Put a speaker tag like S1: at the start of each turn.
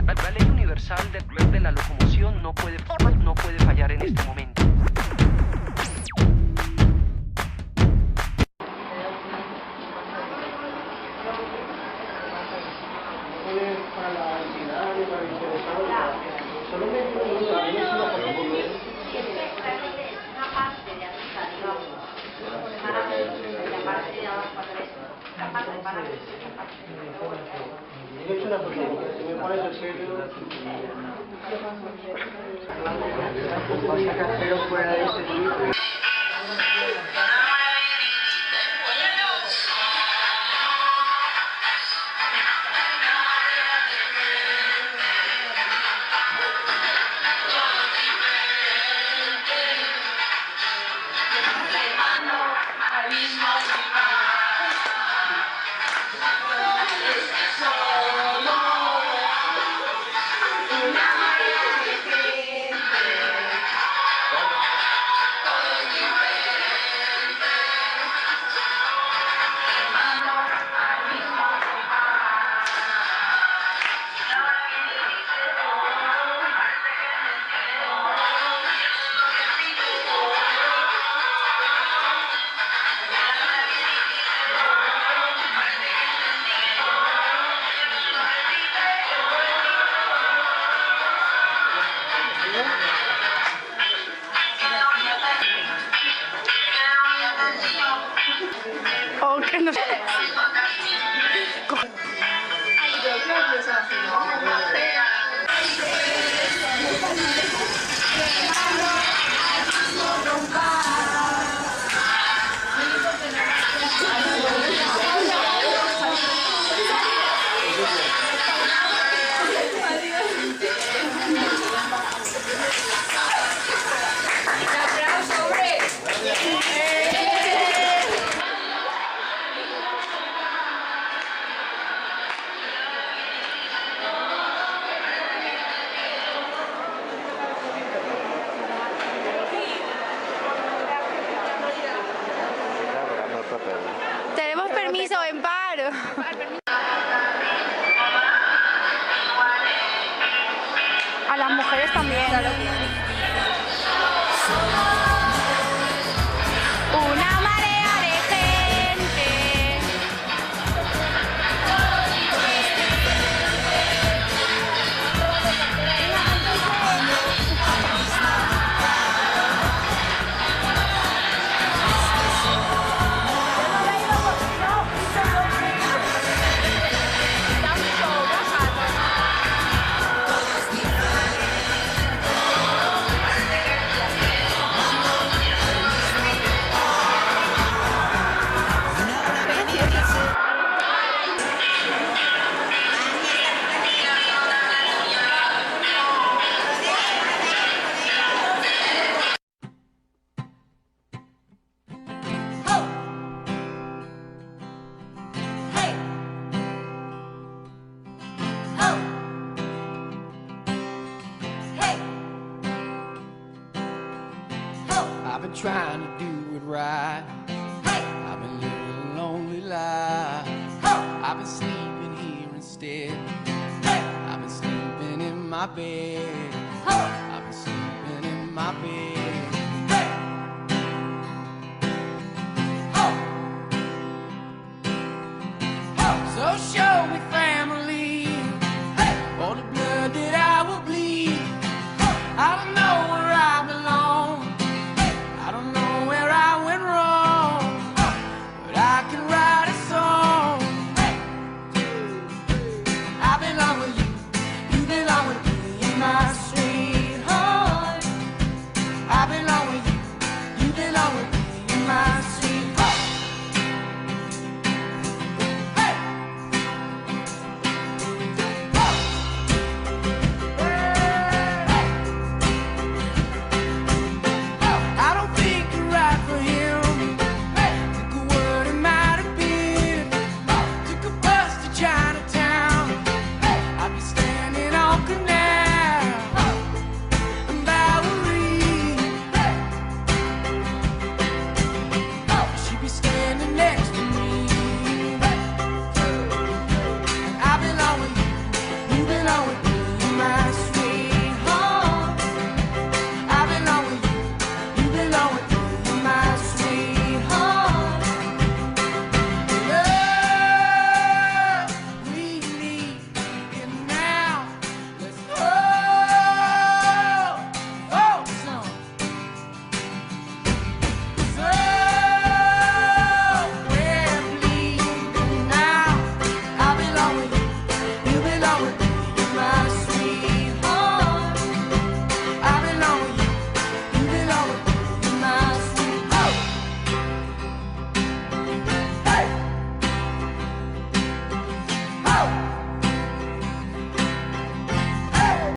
S1: La ley universal de la locomoción no puede fallar en este momento.
S2: Para la entidad y para el interesado, solo me pregunta, ¿no es una posibilidad?
S3: Una parte de arriba, digamos, la parte de abajo atrás, la parte para
S2: He hecho una cosa, si me pones el sello, vas a sacar cero fuera de ese libro.
S4: O que no sé. Tenemos permiso en paro. A las mujeres también. Una marea de gente.
S5: I've been trying to do it right. I've been living a lonely life. I've been sleeping here instead. I've been sleeping in my bed. I've been sleeping in my bed. So sure.